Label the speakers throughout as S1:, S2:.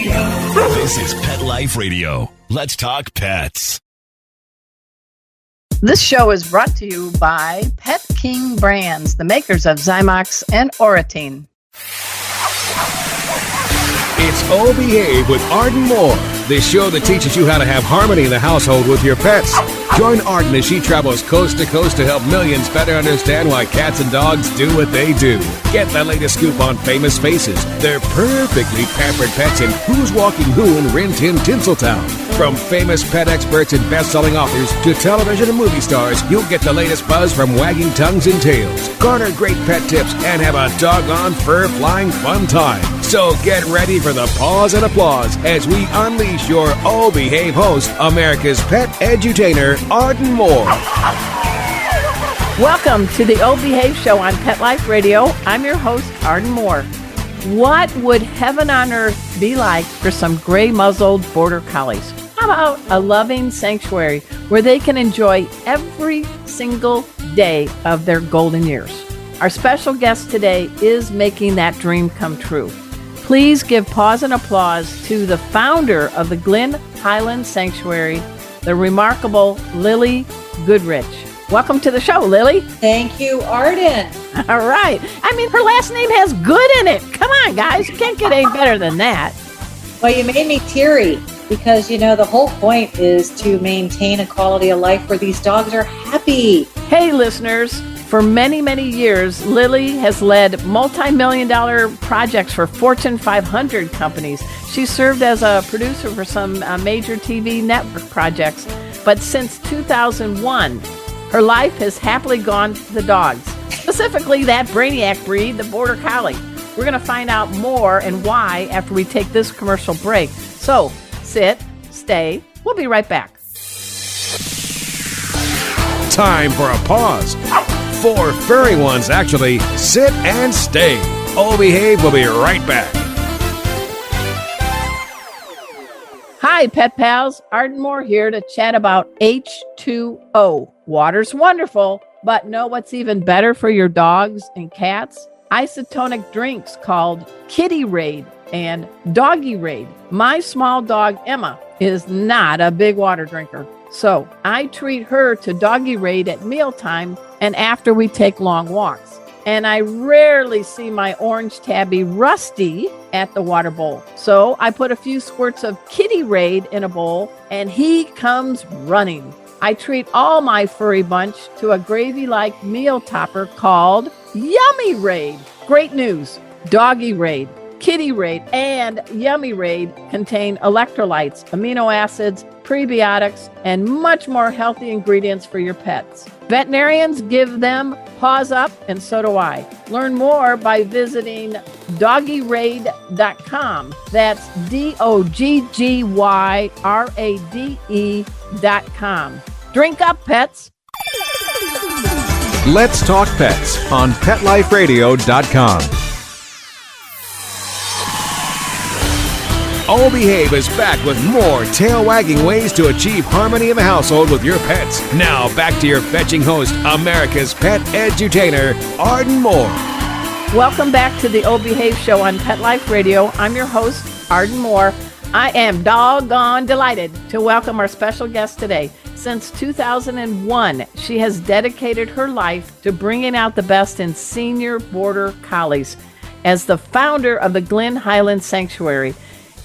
S1: This is Pet Life Radio. Let's talk pets.
S2: This show is brought to you by Pet King Brands, the makers of Zymox and Oratine.
S3: It's Oh Behave with Arden Moore, the show that teaches you how to have harmony in the household with your pets. Join Arden as she travels coast to coast to help millions better understand why cats and dogs do what they do. Get the latest scoop on famous faces, their perfectly pampered pets, and who's walking who in Rin Tin Tinseltown. From famous pet experts and best-selling authors to television and movie stars, you'll get the latest buzz from wagging tongues and tails. Garner great pet tips and have a doggone fur-flying fun time. So get ready for the pause and applause as we unleash your Oh Behave host, America's pet edutainer, Arden Moore.
S2: Welcome to the Oh Behave show on Pet Life Radio. I'm your host, Arden Moore. What would heaven on earth be like for some gray-muzzled Border Collies? How about a loving sanctuary where they can enjoy every single day of their golden years? Our special guest today is making that dream come true. Please give pause and applause to the founder of the Glen Highland Sanctuary, the remarkable Lillie Goodrich. Welcome to the show, Lillie.
S4: Thank you, Arden.
S2: All right. I mean, her last name has good in it. Come on, guys. You can't get any better than that.
S4: Well, you made me teary because, you know, the whole point is to maintain a quality of life where these dogs are happy.
S2: Hey, listeners. For many, many years, Lillie has led multi-million-dollar projects for Fortune 500 companies. She served as a producer for some major TV network projects. But since 2001, her life has happily gone to the dogs, specifically that brainiac breed, the Border Collie. We're going to find out more and why after we take this commercial break. So sit, stay. We'll be right back.
S3: Time for a pause. 4 furry ones, actually. Sit and stay. Oh Behave will be right back.
S2: Hi, Pet Pals. Arden Moore here to chat about H2O. Water's wonderful, but know what's even better for your dogs and cats? Isotonic drinks called Kitty Raid and Doggy Raid. My small dog, Emma, is not a big water drinker. So I treat her to Doggy Raid at mealtime and after we take long walks. And I rarely see my orange tabby Rusty at the water bowl. So I put a few squirts of Kitty Raid in a bowl and he comes running. I treat all my furry bunch to a gravy-like meal topper called Yummy Raid. Great news. Doggy Raid, Kitty Raid, and Yummy Raid contain electrolytes, amino acids, prebiotics, and much more healthy ingredients for your pets. Veterinarians give them paws up, and so do I. Learn more by visiting doggyraid.com. That's DOGGYRADE.com. Drink up, pets.
S3: Let's talk pets on PetLifeRadio.com. Oh Behave is back with more tail-wagging ways to achieve harmony in the household with your pets. Now, back to your fetching host, America's pet edutainer, Arden Moore.
S2: Welcome back to the Oh Behave show on Pet Life Radio. I'm your host, Arden Moore. I am doggone delighted to welcome our special guest today. Since 2001, she has dedicated her life to bringing out the best in senior Border Collies. As the founder of the Glen Highland Sanctuary,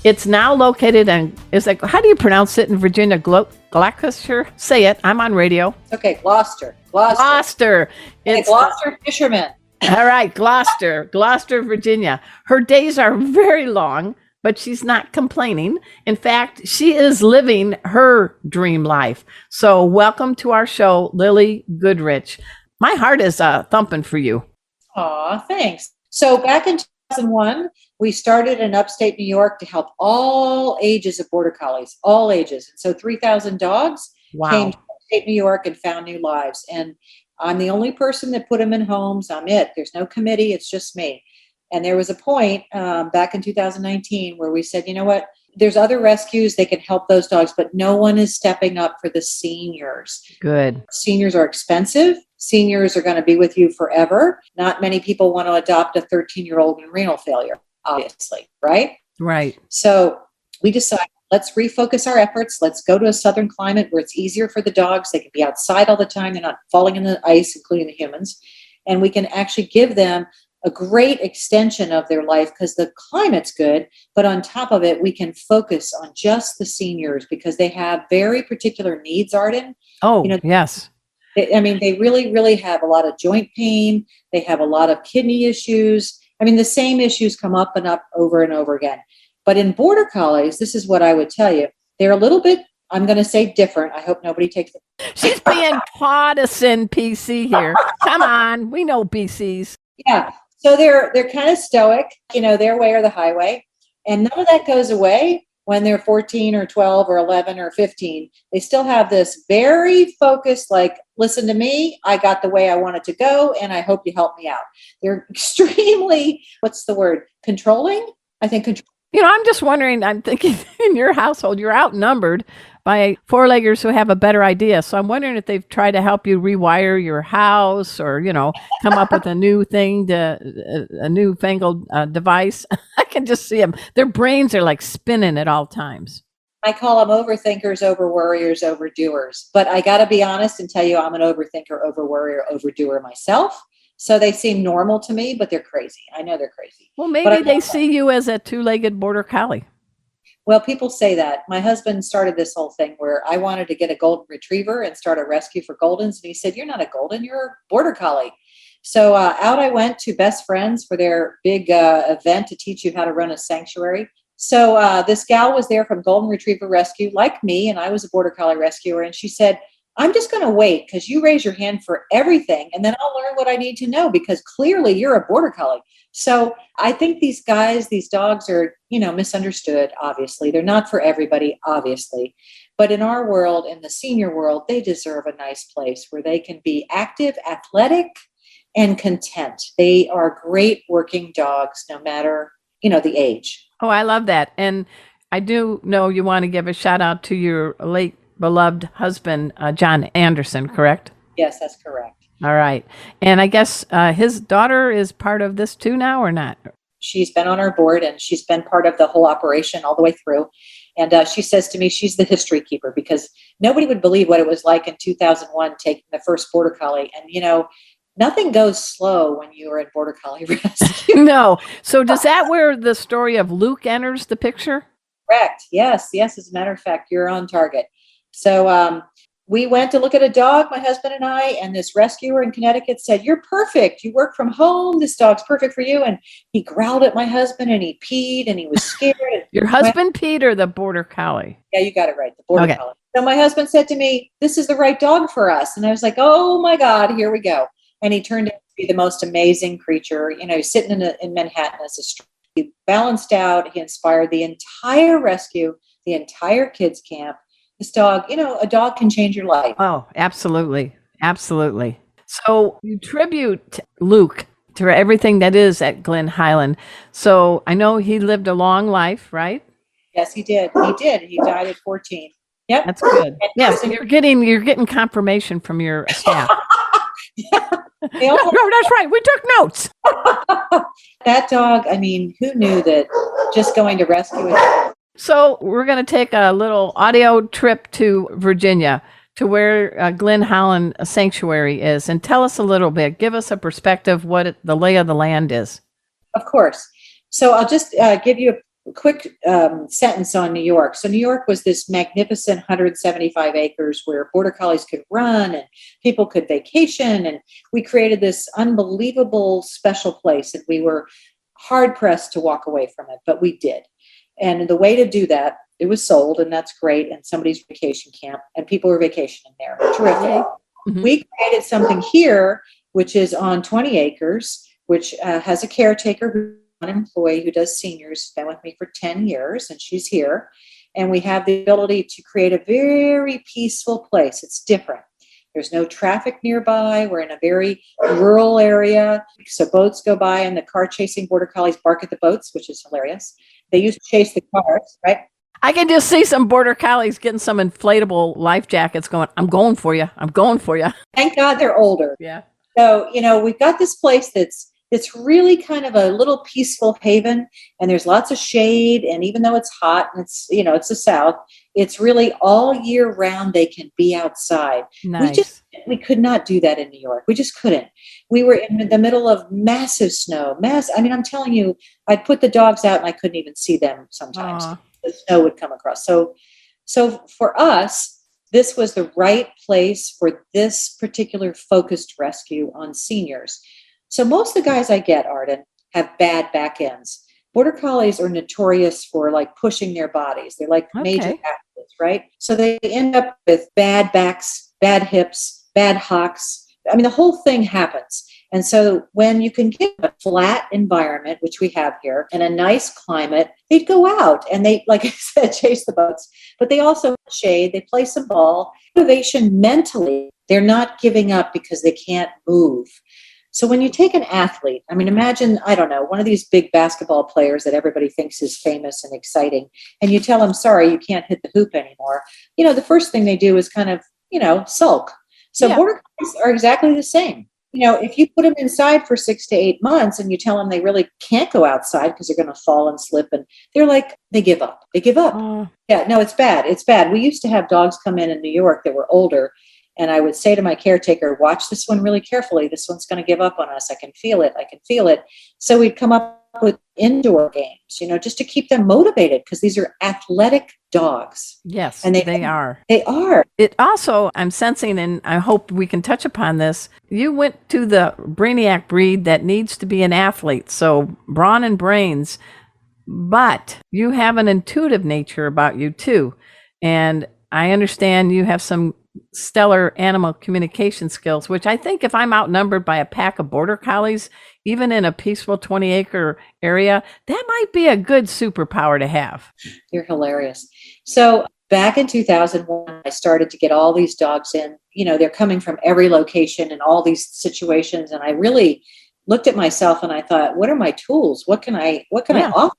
S2: it's now located in, how do you pronounce it in Virginia? Gloucester? Say it. I'm on radio.
S4: Okay, Gloucester.
S2: It's
S4: Gloucester fisherman.
S2: All right, Gloucester, Virginia. Her days are very long, but she's not complaining. In fact, she is living her dream life. So welcome to our show, Lillie Goodrich. My heart is thumping for you.
S4: Aw, thanks. So back in 2001, we started in upstate New York to help all ages of Border Collies, all ages. And so 3,000 dogs came to upstate New York and found new lives. And I'm the only person that put them in homes. I'm it. There's no committee. It's just me. And there was a point back in 2019 where we said, you know what? There's other rescues. They can help those dogs, but no one is stepping up for the seniors.
S2: Good.
S4: Seniors are expensive. Seniors are going to be with you forever. Not many people want to adopt a 13-year-old with renal failure, obviously, right?
S2: Right.
S4: So we decided, let's refocus our efforts. Let's go to a southern climate where it's easier for the dogs. They can be outside all the time. They're not falling in the ice, including the humans. And we can actually give them a great extension of their life because the climate's good. But on top of it, we can focus on just the seniors because they have very particular needs, Arden.
S2: Oh, yes.
S4: They really, really have a lot of joint pain. They have a lot of kidney issues. The same issues come up and up over and over again. But in Border Collies, this is what I would tell you. They're a little bit, I'm going to say different. I hope nobody takes it.
S2: She's being partisan PC here. Come on. We know BCs.
S4: Yeah. So they're kind of stoic, their way or the highway. And none of that goes away when they're 14 or 12 or 11 or 15. They still have this very focused, like, listen to me, I got the way I want it to go, and I hope you help me out. They're extremely, what's the word, controlling? I think control.
S2: I'm just wondering, I'm thinking in your household, you're outnumbered by four-leggers who have a better idea. So I'm wondering if they've tried to help you rewire your house or, come up with a new thing, a newfangled device. I can just see them. Their brains are like spinning at all times.
S4: I call them overthinkers, overworriers, overdoers. But I got to be honest and tell you, I'm an overthinker, overworrier, overdoer myself. So they seem normal to me, but they're crazy. I know they're crazy.
S2: Well, maybe they see you as a two-legged Border Collie.
S4: Well, people say that. My husband started this whole thing where I wanted to get a golden retriever and start a rescue for Goldens. And he said, you're not a Golden, you're a Border Collie. So out I went to Best Friends for their big event to teach you how to run a sanctuary. So this gal was there from Golden Retriever Rescue, like me, and I was a Border Collie rescuer. And she said, I'm just going to wait because you raise your hand for everything, and then I'll learn what I need to know because clearly you're a Border Collie. So I think these dogs are, misunderstood, obviously. They're not for everybody, obviously. But in our world, in the senior world, they deserve a nice place where they can be active, athletic, and content. They are great working dogs, no matter, the age.
S2: Oh, I love that. And I do know you want to give a shout out to your late beloved husband, John Anderson, correct?
S4: Yes, that's correct.
S2: All right. And I guess his daughter is part of this too now or not?
S4: She's been on our board and she's been part of the whole operation all the way through. And she says to me, she's the history keeper because nobody would believe what it was like in 2001 taking the first Border Collie. And, nothing goes slow when you are in Border Collie rescue.
S2: No. So does that where the story of Luke enters the picture?
S4: Correct. Yes. As a matter of fact, you're on target. So we went to look at a dog, my husband and I, and this rescuer in Connecticut said, you're perfect. You work from home. This dog's perfect for you. And he growled at my husband and he peed and he was scared.
S2: Your husband peed or the Border Collie?
S4: Yeah, you got it right. The Border Collie. So my husband said to me, this is the right dog for us. And I was like, oh my God, here we go. And he turned out to be the most amazing creature. He's sitting in Manhattan as a street. He balanced out. He inspired the entire rescue, the entire kids camp. This dog, a dog can change your life.
S2: Oh, absolutely. Absolutely. So you tribute Luke to everything that is at Glen Highland. So I know he lived a long life, right?
S4: Yes, he did. He died at 14. Yep.
S2: That's good. Yes, you're getting confirmation from your staff.
S4: Yeah.
S2: No, that's right. We took notes.
S4: That dog, who knew that just going to rescue it?
S2: So we're going to take a little audio trip to Virginia, to where Glen Highland Sanctuary is, and tell us a little bit. Give us a perspective what the lay of the land is.
S4: Of course. So I'll just give you a quick sentence on New York. So New York was this magnificent 175 acres where Border Collies could run and people could vacation. And we created this unbelievable special place, and we were hard pressed to walk away from it, but we did. And the way to do that, it was sold, and that's great, and somebody's vacation camp, and people were vacationing there. Terrific. Mm-hmm. We created something here, which is on 20 acres, which has a caretaker, an employee who does seniors, been with me for 10 years, and she's here. And we have the ability to create a very peaceful place. It's different. There's no traffic nearby. We're in a very rural area. So boats go by and the car chasing Border Collies bark at the boats, which is hilarious. They used to chase the cars, right?
S2: I can just see some Border Collies getting some inflatable life jackets going, I'm going for you. I'm going for you.
S4: Thank God they're older.
S2: Yeah.
S4: So, we've got this place that's It's really kind of a little peaceful haven, and there's lots of shade. And even though it's hot and it's, it's the South, it's really all year round. They can be outside.
S2: Nice.
S4: We could not do that in New York. We just couldn't. We were in the middle of massive snow. I'm telling you, I'd put the dogs out and I couldn't even see them sometimes.
S2: Aww.
S4: The snow would come across. So for us, this was the right place for this particular focused rescue on seniors. So most of the guys I get, Arden, have bad back ends. Border Collies are notorious for like pushing their bodies. They're like major athletes, right? So they end up with bad backs, bad hips, bad hocks. I mean, the whole thing happens. And so when you can get a flat environment, which we have here, and a nice climate, they'd go out and they, like I said, chase the boats, but they also shade, they play some ball. Motivation mentally, they're not giving up because they can't move. So when you take an athlete, I mean, imagine, I don't know, one of these big basketball players that everybody thinks is famous and exciting, and you tell them, sorry, you can't hit the hoop anymore. The first thing they do is kind of, sulk. So Border Collies are exactly the same. If you put them inside for 6 to 8 months and you tell them they really can't go outside because they're going to fall and slip, and they're like, they give up. They give up. Yeah, no, it's bad. It's bad. We used to have dogs come in New York that were older, and I would say to my caretaker, watch this one really carefully. This one's going to give up on us. I can feel it. I can feel it. So we'd come up with indoor games, just to keep them motivated, because these are athletic dogs.
S2: Yes,
S4: and
S2: they are.
S4: They are.
S2: It also, I'm sensing, and I hope we can touch upon this, you went to the Brainiac breed that needs to be an athlete, so brawn and brains, but you have an intuitive nature about you too. And I understand you have some stellar animal communication skills, which I think if I'm outnumbered by a pack of Border Collies, even in a peaceful 20-acre area, that might be a good superpower to have.
S4: You're hilarious. So back in 2001, I started to get all these dogs in. They're coming from every location and all these situations. And I really looked at myself and I thought, what are my tools? What can I offer?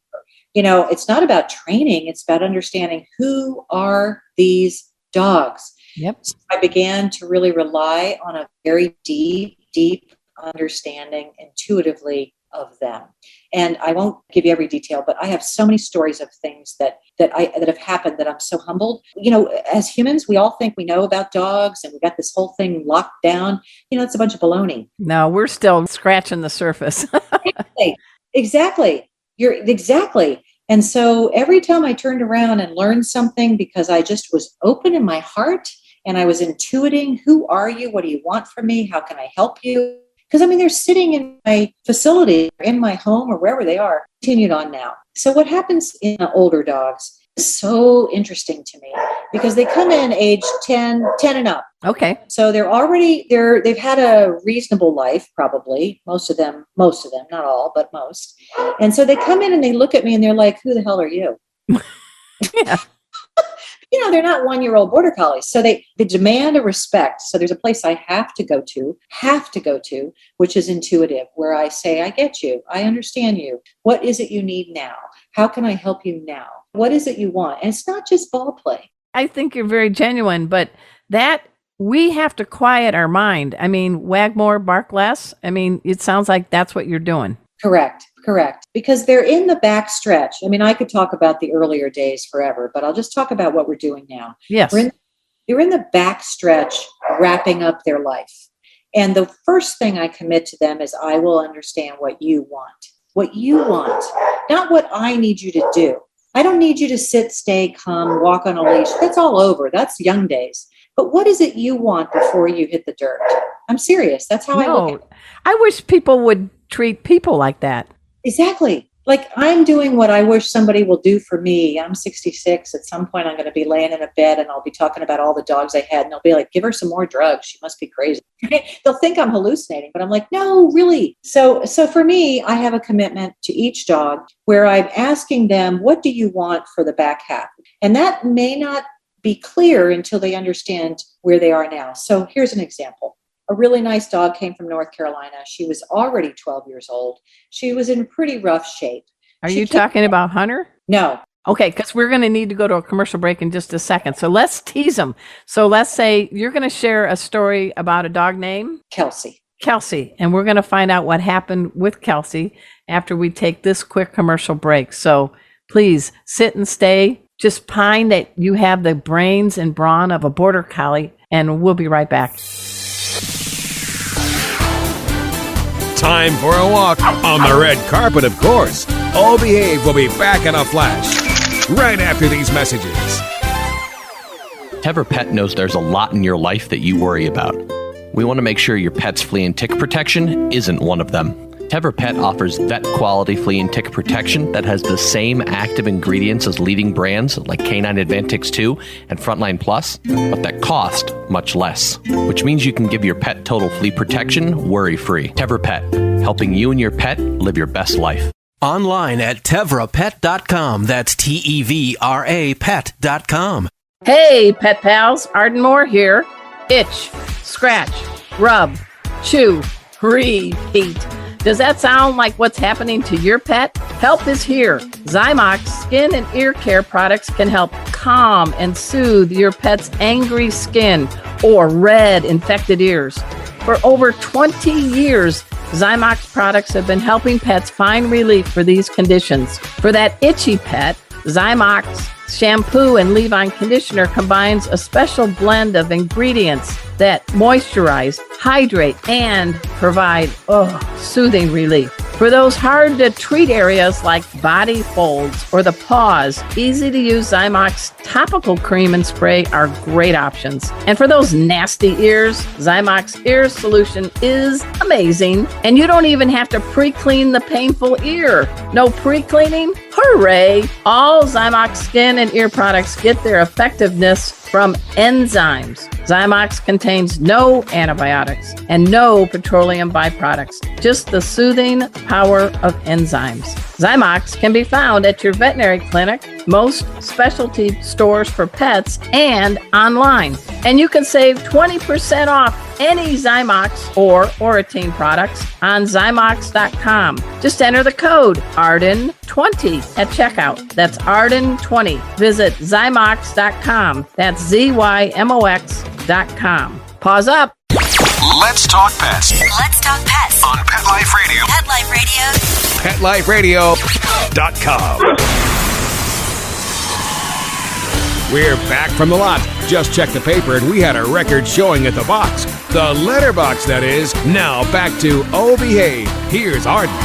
S4: It's not about training. It's about understanding who are these dogs.
S2: Yep.
S4: So I began to really rely on a very deep understanding intuitively of them. And I won't give you every detail, but I have so many stories of things that have happened that I'm so humbled. As humans, we all think we know about dogs and we got this whole thing locked down. It's a bunch of baloney.
S2: No, we're still scratching the surface.
S4: Exactly. Exactly. And so every time I turned around and learned something, because I just was open in my heart and I was intuiting, who are you? What do you want from me? How can I help you? Because they're sitting in my facility, in my home, or wherever they are. Continued on now. So what happens in older dogs is so interesting to me, because they come in age 10 and up.
S2: Okay.
S4: So they've had a reasonable life, probably. Most of them, not all, but most. And so they come in and they look at me and they're like, who the hell are you?
S2: Yeah.
S4: They're not 1-year-old Border Collies. So they demand a respect. So there's a place I have to go to, which is intuitive, where I say, I get you. I understand you. What is it you need now? How can I help you now? What is it you want? And it's not just ball play.
S2: I think you're very genuine, but that we have to quiet our mind. I mean, wag more, bark less. I mean, it sounds like that's what you're doing.
S4: Correct. Because they're in the back stretch. I mean, I could talk about the earlier days forever, but I'll just talk about what we're doing now.
S2: Yes.
S4: They're in the back stretch, wrapping up their life. And the first thing I commit to them is I will understand what you want, not what I need you to do. I don't need you to sit, stay, come, walk on a leash. That's all over. That's young days. But what is it you want before you hit the dirt? I'm serious. That's how I look at it.
S2: I wish people would treat people like that.
S4: Exactly. Like I'm doing what I wish somebody will do for me. I'm 66. At some point, I'm going to be laying in a bed and I'll be talking about all the dogs I had. And they'll be like, give her some more drugs. She must be crazy. They'll think I'm hallucinating, but I'm like, no, really. So for me, I have a commitment to each dog where I'm asking them, what do you want for the back half? And that may not be clear until they understand where they are now. So here's an example. A really nice dog came from North Carolina. She was already 12 years old. She was in pretty rough shape.
S2: Are you talking about Hunter?
S4: No.
S2: Okay, because we're going to need to go to a commercial break in just a second. So let's tease them. So let's say you're going to share a story about a dog named?
S4: Kelsey.
S2: Kelsey, and we're going to find out what happened with Kelsey after we take this quick commercial break. So please sit and stay. Just pine that you have the brains and brawn of a Border Collie, and we'll be right back.
S3: Time for a walk on the red carpet, of course. Oh Behave will be back in a flash right after these messages.
S5: Tevra Pet knows there's a lot in your life that you worry about. We want to make sure your pet's flea and tick protection isn't one of them. Tevra Pet offers vet-quality flea and tick protection that has the same active ingredients as leading brands like Canine Advantix 2 and Frontline Plus, but that cost much less, which means you can give your pet total flea protection worry-free. Tevra Pet, helping you and your pet live your best life.
S6: Online at tevrapet.com. That's TEVRA pet.com.
S2: Hey, pet pals, Arden Moore here. Itch, scratch, rub, chew, repeat. Does that sound like what's happening to your pet? Help is here. Zymox skin and ear care products can help calm and soothe your pet's angry skin or red infected ears. For over 20 years, Zymox products have been helping pets find relief for these conditions. For that itchy pet, Zymox shampoo and leave-on conditioner combines a special blend of ingredients that moisturize, hydrate, and provide soothing relief. For those hard-to-treat areas like body folds or the paws, easy-to-use Zymox topical cream and spray are great options. And for those nasty ears, Zymox Ear Solution is amazing. And you don't even have to pre-clean the painful ear. No pre-cleaning? Hooray! All Zymox skin and ear products get their effectiveness from enzymes. Zymox contains no antibiotics and no petroleum byproducts, just the soothing power of enzymes. Zymox can be found at your veterinary clinic, most specialty stores for pets, and online. And you can save 20% off any Zymox or Oratine products on Zymox.com. Just enter the code ARDEN20 at checkout. That's ARDEN20. Visit Zymox.com. That's ZYMOX.com. Pause up.
S1: Let's talk pets
S7: Let's talk pets
S1: on Pet Life Radio.
S7: Pet Life Radio.
S3: PetLifeRadio.com. We're back from the lot. Just checked the paper and we had a record showing at the box. The letterbox, that is. Now back to Oh Behave. Here's Arden.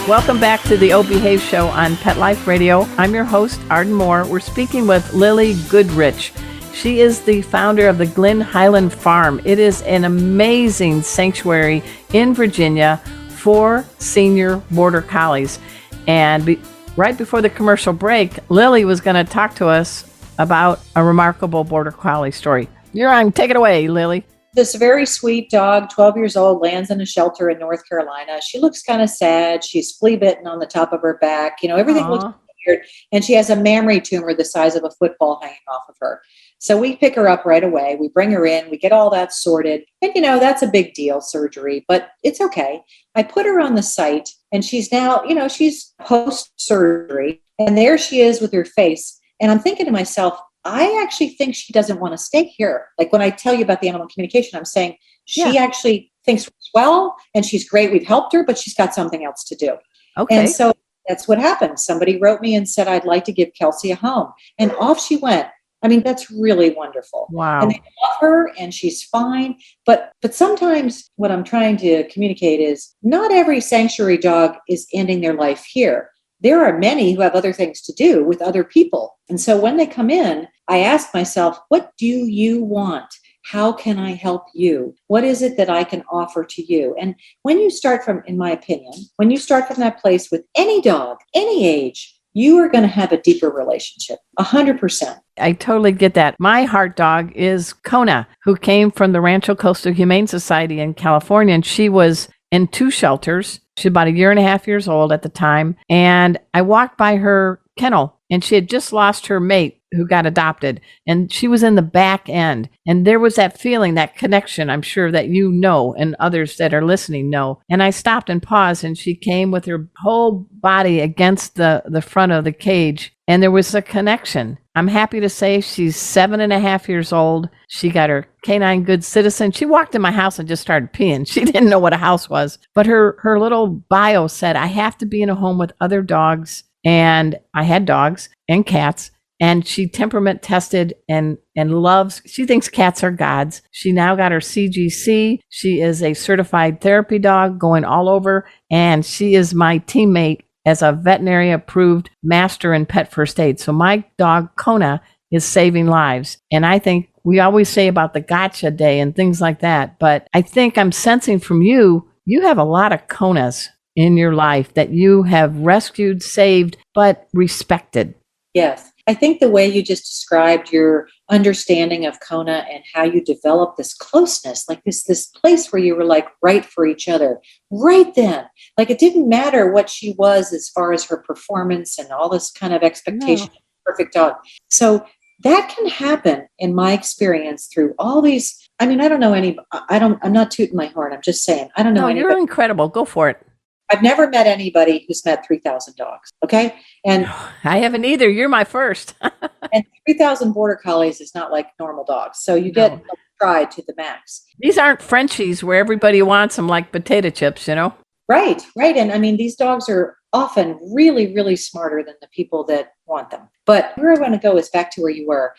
S2: Welcome back to the O Behave Show on Pet Life Radio. I'm your host, Arden Moore. We're speaking with Lillie Goodrich. She is the founder of the Glen Highland Farm. It is an amazing sanctuary in Virginia for senior Border Collies. And right before the commercial break, Lillie was going to talk to us about a remarkable Border Collie story. You're on. Take it away, Lillie.
S4: This very sweet dog, 12 years old, lands in a shelter in North Carolina. She looks kind of sad. She's flea bitten on the top of her back. You know, everything looks weird. And she has a mammary tumor the size of a football hanging off of her. So we pick her up right away. We bring her in. We get all that sorted. And, you know, that's a big deal, surgery, but it's okay. I put her on the site and she's now, you know, she's post-surgery. And there she is with her face. And I'm thinking to myself, I actually think she doesn't want to stay here. Like when I tell you about the animal communication, I'm saying she actually thinks well, and she's great. We've helped her, but she's got something else to do.
S2: Okay.
S4: And so that's what happened. Somebody wrote me and said, I'd like to give Kelsey a home. And off she went. I mean, that's really wonderful.
S2: Wow.
S4: And they love her and she's fine. But sometimes what I'm trying to communicate is not every sanctuary dog is ending their life here. There are many who have other things to do with other people. And so when they come in, I ask myself, what do you want? How can I help you? What is it that I can offer to you? And when you start from, in my opinion, when you start from that place with any dog, any age, you are going to have a deeper relationship, 100%.
S2: I totally get that. My heart dog is Kona, who came from the Rancho Costa Humane Society in California, and she was in 2 shelters. She's about 1.5 years old at the time. And I walked by her kennel, and she had just lost her mate who got adopted. And she was in the back end. And there was that feeling, that connection, I'm sure that you know, and others that are listening know. And I stopped and paused, and she came with her whole body against the front of the cage. And there was a connection. I'm happy to say she's 7.5 years old. She got her canine good citizen. She walked in my house and just started peeing. She didn't know what a house was. But her little bio said, I have to be in a home with other dogs. And I had dogs and cats. And she temperament tested and loves, she thinks cats are gods. She now got her CGC. She is a certified therapy dog going all over. And she is my teammate as a veterinary approved master in pet first aid. So my dog Kona is saving lives. And I think we always say about the gotcha day and things like that. But I think I'm sensing from you, you have a lot of Konas in your life that you have rescued, saved, but respected.
S4: Yes. I think the way you just described your understanding of Kona and how you developed this closeness, like this place where you were like right for each other, right then. Like it didn't matter what she was as far as her performance and all this kind of expectation. No. Perfect dog. So that can happen in my experience through all these. I mean, I don't know I'm not tooting my horn. I'm just saying, I don't know.
S2: No, you're incredible. Go for it.
S4: I've never met anybody who's met 3,000 dogs. Okay. And
S2: I haven't either. You're my first.
S4: And 3,000 Border Collies is not like normal dogs. So you get tried to the max.
S2: These aren't Frenchies where everybody wants them like potato chips, you know?
S4: Right. And I mean, these dogs are often really, really smarter than the people that want them. But where I want to go is back to where you were.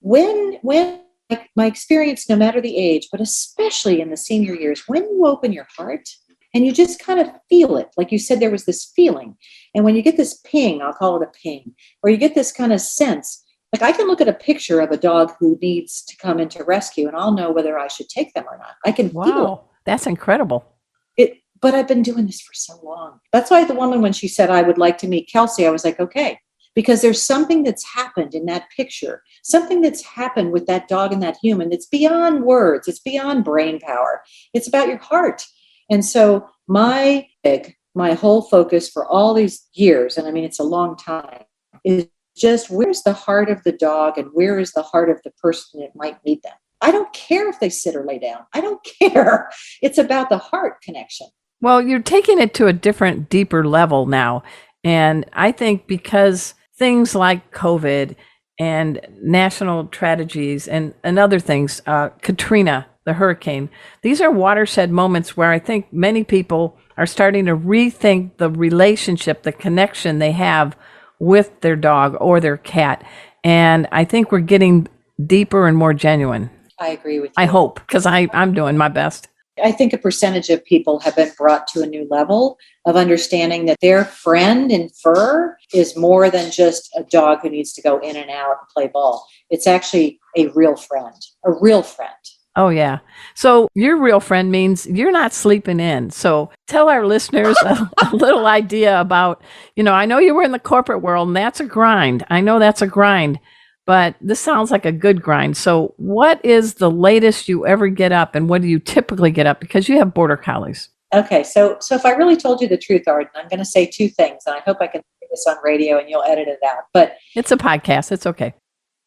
S4: When my experience, no matter the age, but especially in the senior years, when you open your heart, and you just kind of feel it. Like you said, there was this feeling. And when you get this ping, I'll call it a ping, or you get this kind of sense, like I can look at a picture of a dog who needs to come into rescue and I'll know whether I should take them or not. I can feel it.
S2: That's incredible.
S4: But I've been doing this for so long. That's why the woman, when she said, I would like to meet Kelsey, I was like, okay, because there's something that's happened in that picture, something that's happened with that dog and that human that's beyond words. It's beyond brain power. It's about your heart. And so my whole focus for all these years, and I mean, it's a long time, is just where's the heart of the dog and where is the heart of the person that might meet them? I don't care if they sit or lay down. I don't care. It's about the heart connection.
S2: Well, you're taking it to a different, deeper level now. And I think because things like COVID and national tragedies and other things, Katrina, the hurricane, these are watershed moments where I think many people are starting to rethink the relationship, the connection they have with their dog or their cat. And I think we're getting deeper and more genuine.
S4: I agree with you.
S2: I hope, because I'm doing my best.
S4: I think a percentage of people have been brought to a new level of understanding that their friend in fur is more than just a dog who needs to go in and out and play ball. It's actually a real friend.
S2: Oh, yeah. So your real friend means you're not sleeping in. So tell our listeners a little idea about, I know you were in the corporate world and that's a grind. I know that's a grind, but this sounds like a good grind. So what is the latest you ever get up and what do you typically get up? Because you have Border Collies.
S4: Okay. So if I really told you the truth, Arden, I'm going to say two things and I hope I can do this on radio and you'll edit it out. But
S2: it's a podcast. It's okay.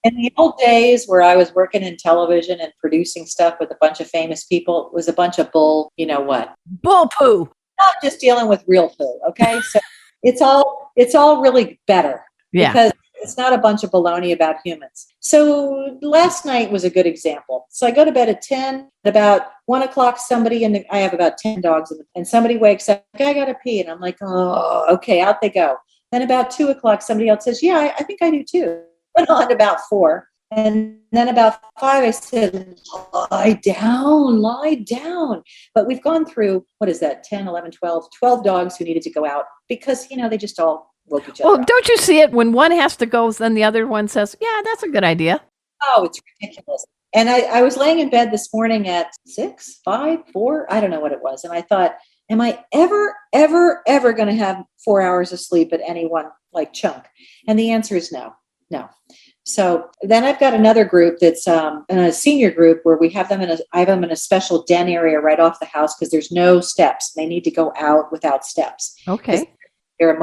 S4: In the old days where I was working in television and producing stuff with a bunch of famous people, it was a bunch of bull,
S2: bull poo.
S4: Not just dealing with real poo. Okay. So it's all really better because it's not a bunch of baloney about humans. So last night was a good example. So I go to bed at 10, at about 1:00, I have about 10 dogs and somebody wakes up, I got to pee. And I'm like, oh, okay, out they go. Then about 2:00, somebody else says, yeah, I think I do too. Went on about 4. And then about 5, I said, lie down. But we've gone through, 10, 11, 12 dogs who needed to go out because, they just all woke each other up.
S2: Don't you see it when one has to go, then the other one says, yeah, that's a good idea.
S4: Oh, it's ridiculous. And I was laying in bed this morning at 6, 5, 4, I don't know what it was. And I thought, am I ever going to have 4 hours of sleep at any one chunk? And the answer is no. So then I've got another group that's in a senior group where I have them in a special den area right off the house because there's no steps. They need to go out without steps.
S2: Okay.
S4: They're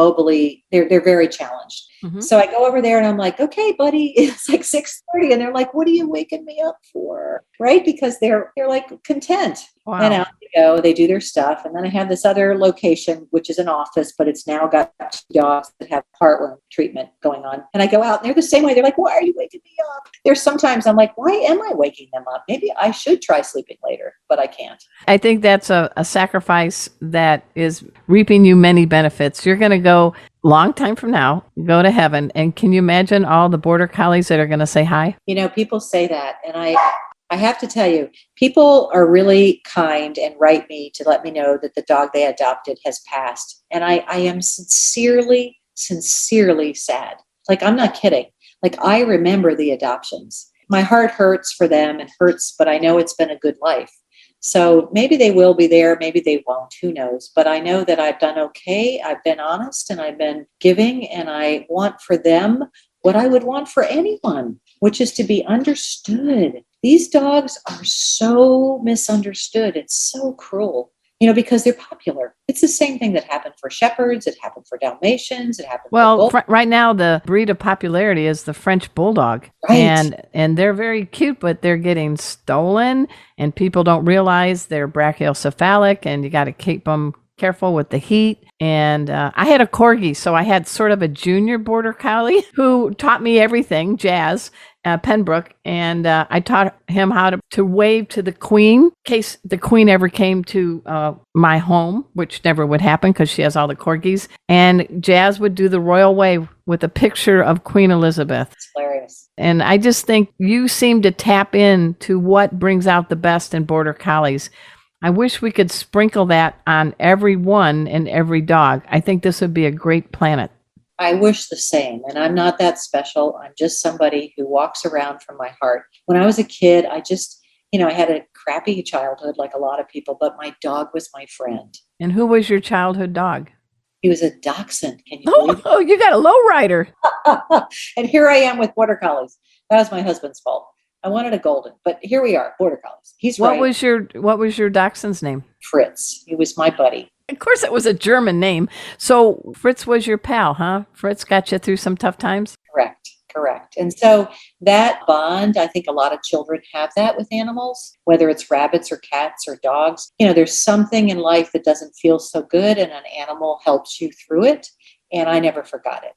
S4: they're very challenged. Mm-hmm. So I go over there and I'm like, okay, buddy, it's like 6:30. And they're like, what are you waking me up for? Right? Because they're like content.
S2: Wow.
S4: go, they do their stuff. And then I have this other location, which is an office, but it's now got 2 dogs that have heartworm treatment going on. And I go out and they're the same way. They're like, why are you waking me up? There's sometimes I'm like, why am I waking them up? Maybe I should try sleeping later, but I can't.
S2: I think that's a sacrifice that is reaping you many benefits. You're going to go long time from now, go to heaven. And can you imagine all the Border Collies that are going to say hi?
S4: People say that. And I have to tell you, people are really kind and write me to let me know that the dog they adopted has passed. And I am sincerely sad. Like, I'm not kidding. Like, I remember the adoptions. My heart hurts for them and hurts, but I know it's been a good life. So maybe they will be there, maybe they won't, who knows? But I know that I've done okay. I've been honest and I've been giving, and I want for them what I would want for anyone, which is to be understood. These dogs are so misunderstood. It's so cruel, because they're popular. It's the same thing that happened for Shepherds. It happened for Dalmatians. It happened for
S2: right now, the breed of popularity is the French Bulldog.
S4: Right.
S2: And they're very cute, but they're getting stolen, and people don't realize they're brachiocephalic, and you got to keep them careful with the heat. And I had a Corgi, so I had sort of a junior Border Collie who taught me everything, Jazz, Pembroke, and I taught him how to wave to the Queen in case the Queen ever came to my home, which never would happen because she has all the Corgis. And Jazz would do the royal wave with a picture of Queen Elizabeth.
S4: It's hilarious.
S2: And I just think you seem to tap into what brings out the best in Border Collies. I wish we could sprinkle that on every one and every dog. I think this would be a great planet.
S4: I wish the same. And I'm not that special. I'm just somebody who walks around from my heart. When I was a kid, I just, I had a crappy childhood like a lot of people, but my dog was my friend.
S2: And who was your childhood dog?
S4: He was a dachshund. Can you believe it?
S2: Oh, you got a lowrider.
S4: And here I am with Border Collies. That was my husband's fault. I wanted a golden, but here we are, Border Collies. He's right.
S2: What was your dachshund's name?
S4: Fritz. He was my buddy.
S2: Of course, it was a German name. So Fritz was your pal, huh? Fritz got you through some tough times?
S4: Correct. And so that bond, I think a lot of children have that with animals, whether it's rabbits or cats or dogs. There's something in life that doesn't feel so good, and an animal helps you through it. And I never forgot it.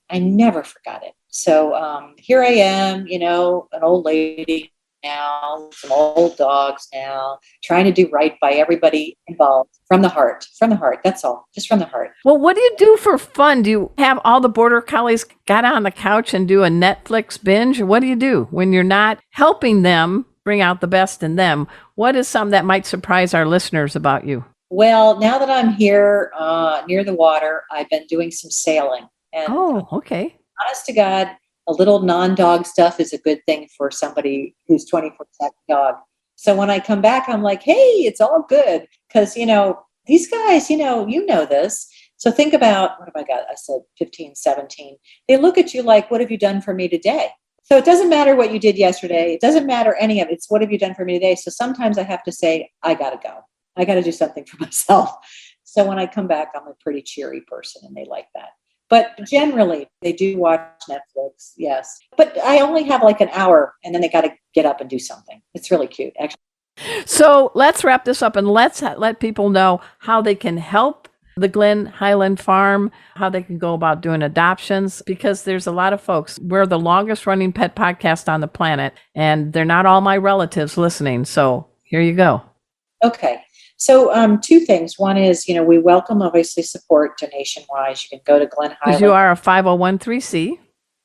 S4: So here I am, an old lady now, some old dogs now, trying to do right by everybody involved from the heart. That's all, just from the heart.
S2: Well, what do you do for fun? Do you have all the Border Collies get on the couch and do a Netflix binge? What do you do when you're not helping them bring out the best in them? What is something that might surprise our listeners about you?
S4: Well, now that I'm here near the water, I've been doing some sailing. And
S2: okay.
S4: Honest to God, a little non-dog stuff is a good thing for somebody who's 24/7 dog. So when I come back, I'm like, hey, it's all good. Because, these guys, you know this. So think about, what have I got? I said 15, 17. They look at you like, what have you done for me today? So it doesn't matter what you did yesterday. It doesn't matter any of it. It's what have you done for me today? So sometimes I have to say, I got to go. I got to do something for myself. So when I come back, I'm a pretty cheery person, and they like that. But generally, they do watch Netflix, yes. But I only have like an hour, and then they got to get up and do something. It's really cute, actually.
S2: So let's wrap this up, and let's let people know how they can help the Glen Highland Farm, how they can go about doing adoptions, because there's a lot of folks. We're the longest running pet podcast on the planet, and they're not all my relatives listening. So here you go.
S4: Okay. So 2 things. One is, we welcome, obviously, support donation-wise. You can go to Glen Highland.
S2: Because you are a 501(c)(3).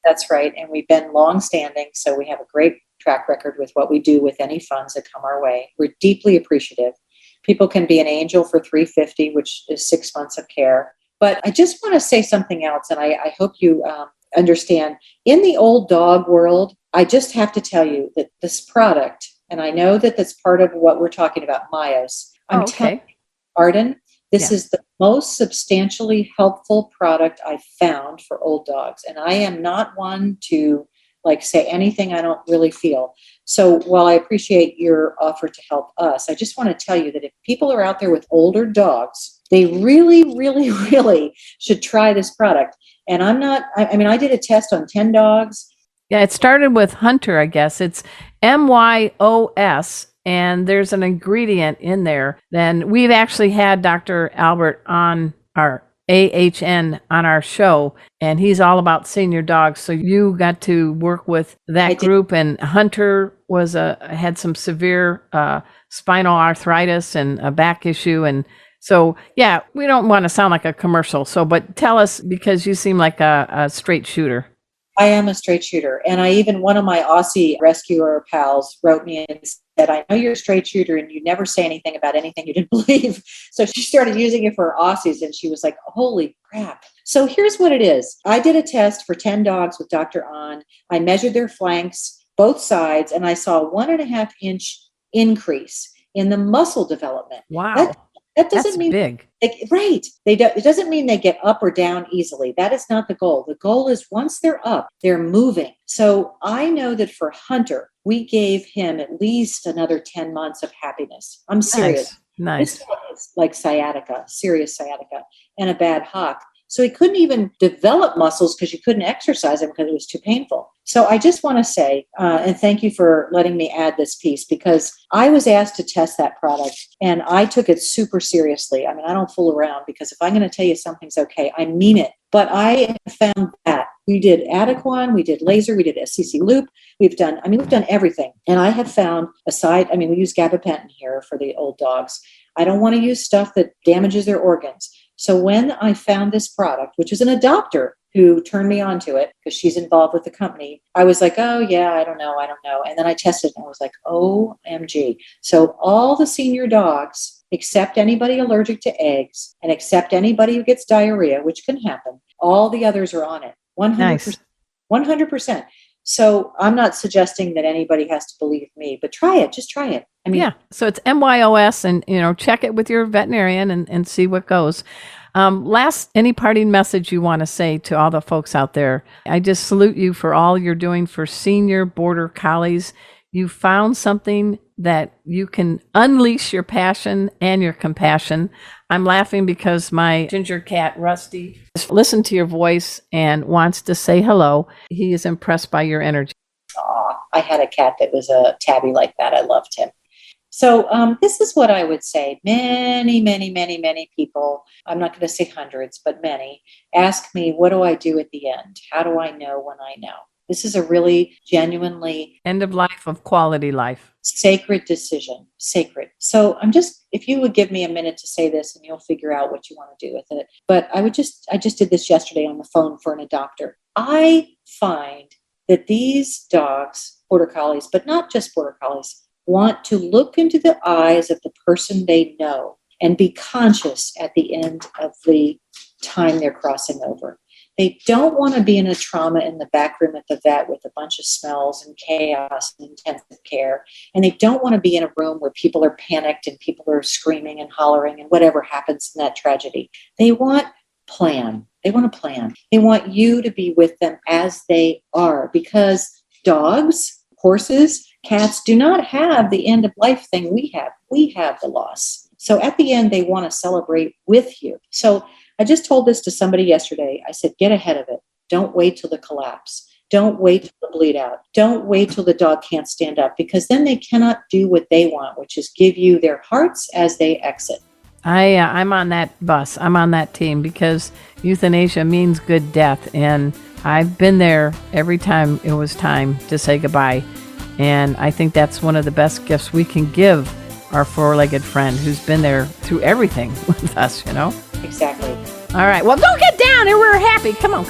S4: That's right. And we've been long-standing, so we have a great track record with what we do with any funds that come our way. We're deeply appreciative. People can be an angel for $350, which is 6 months of care. But I just want to say something else, and I hope you understand. In the old dog world, I just have to tell you that this product, and I know that that's part of what we're talking about, Myos. I'm telling you, Arden, this is the most substantially helpful product I've found for old dogs. And I am not one to say anything I don't really feel. So while I appreciate your offer to help us, I just want to tell you that if people are out there with older dogs, they really, really, really should try this product. And I did a test on 10 dogs.
S2: Yeah, it started with Hunter, I guess. It's MYOS. and there's an ingredient in there, then we've actually had Dr. Albert on our AHN on our show, and he's all about senior dogs. So you got to work with that group, and Hunter had some severe spinal arthritis and a back issue. And so, yeah, we don't want to sound like a commercial. So, but tell us, because you seem like a straight shooter.
S4: I am a straight shooter. And one of my Aussie rescuer pals wrote me and said, I know you're a straight shooter and you never say anything about anything you didn't believe. So she started using it for her Aussies and she was like, holy crap. So here's what it is. I did a test for 10 dogs with Dr. On. I measured their flanks, both sides, and I saw a 1.5 inch increase in the muscle development.
S2: Wow.
S4: That doesn't
S2: That's
S4: mean
S2: big.
S4: Right. It doesn't mean they get up or down easily. That is not the goal. The goal is once they're up, they're moving. So I know that for Hunter, we gave him at least another 10 months of happiness. I'm serious.
S2: Nice.
S4: This was like sciatica, serious sciatica, and a bad hock. So he couldn't even develop muscles because you couldn't exercise him because it was too painful. So I just want to say, and thank you for letting me add this piece, because I was asked to test that product and I took it super seriously. I mean, I don't fool around, because if I'm going to tell you something's okay, I mean it. But I found that we did Adequan, we did laser, we did SCC loop. We've done everything. And I have found we use gabapentin here for the old dogs. I don't want to use stuff that damages their organs. So when I found this product, which is an adopter who turned me on to it because she's involved with the company, I was like, oh yeah, I don't know. And then I tested and I was like, OMG. So all the senior dogs, except anybody allergic to eggs and except anybody who gets diarrhea, which can happen, all the others are on it. 100%.
S2: Nice.
S4: 100%. So I'm not suggesting that anybody has to believe me, but try it. Just try it. I mean,
S2: yeah. So it's MYOS, and check it with your veterinarian and see what goes. Any parting message you want to say to all the folks out there? I just salute you for all you're doing for senior Border Collies. You found something that you can unleash your passion and your compassion. I'm laughing because my ginger cat, Rusty, listened to your voice and wants to say hello. He is impressed by your energy.
S4: I had a cat that was a tabby like that. I loved him. So this is what I would say. Many, many, many, many people, I'm not going to say hundreds, but many, ask me, what do I do at the end? How do I know when I know? This is a really genuinely
S2: end of life of quality life.
S4: Sacred decision. Sacred. So if you would give me a minute to say this and you'll figure out what you want to do with it. But I just did this yesterday on the phone for an adopter. I find that these dogs, Border Collies, but not just Border Collies, want to look into the eyes of the person they know and be conscious at the end of the time they're crossing over. They don't want to be in a trauma in the back room at the vet with a bunch of smells and chaos and intensive care. And they don't want to be in a room where people are panicked and people are screaming and hollering and whatever happens in that tragedy. They want plan. They want a plan. They want you to be with them as they are, because dogs, horses, cats do not have the end of life thing we have. We have the loss. So at the end, they want to celebrate with you. So I just told this to somebody yesterday. I said, get ahead of it. Don't wait till the collapse. Don't wait till the bleed out. Don't wait till the dog can't stand up, because then they cannot do what they want, which is give you their hearts as they exit.
S2: I'm on that bus. I'm on that team, because euthanasia means good death. And I've been there every time it was time to say goodbye. And I think that's one of the best gifts we can give our four-legged friend who's been there through everything with us,
S4: Exactly.
S2: All right. Well, go get down and we're happy. Come on.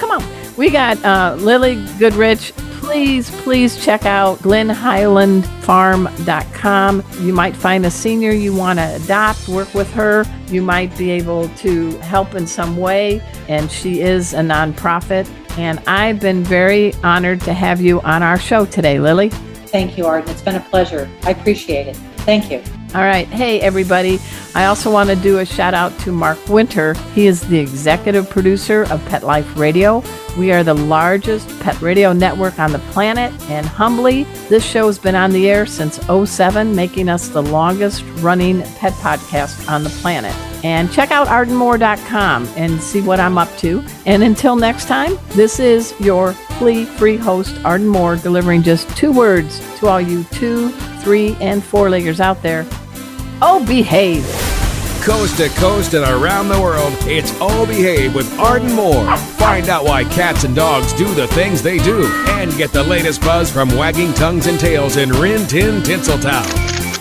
S2: We got Lillie Goodrich. Please check out glenhighlandfarm.com. You might find a senior you want to adopt, work with her. You might be able to help in some way. And she is a nonprofit. And I've been very honored to have you on our show today, Lillie.
S4: Thank you, Arden. It's been a pleasure. I appreciate it. Thank you.
S2: All right. Hey, everybody. I also want to do a shout out to Mark Winter. He is the executive producer of Pet Life Radio. We are the largest pet radio network on the planet. And humbly, this show has been on the air since 2007, making us the longest running pet podcast on the planet. And check out ardenmoore.com and see what I'm up to. And until next time, this is your weekly free host, Arden Moore, delivering just 2 words to all you 2, 3, and 4-leggers out there. Oh, behave.
S3: Coast to coast and around the world, it's Oh Behave with Arden Moore. Find out why cats and dogs do the things they do and get the latest buzz from wagging tongues and tails in Rin Tin Tinseltown.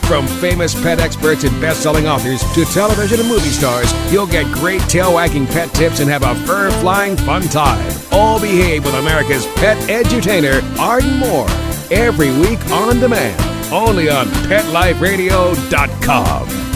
S3: From famous pet experts and best-selling authors to television and movie stars, you'll get great tail-wagging pet tips and have a fur-flying fun time. All Behave with America's pet edutainer, Arden Moore. Every week on demand, only on PetLifeRadio.com.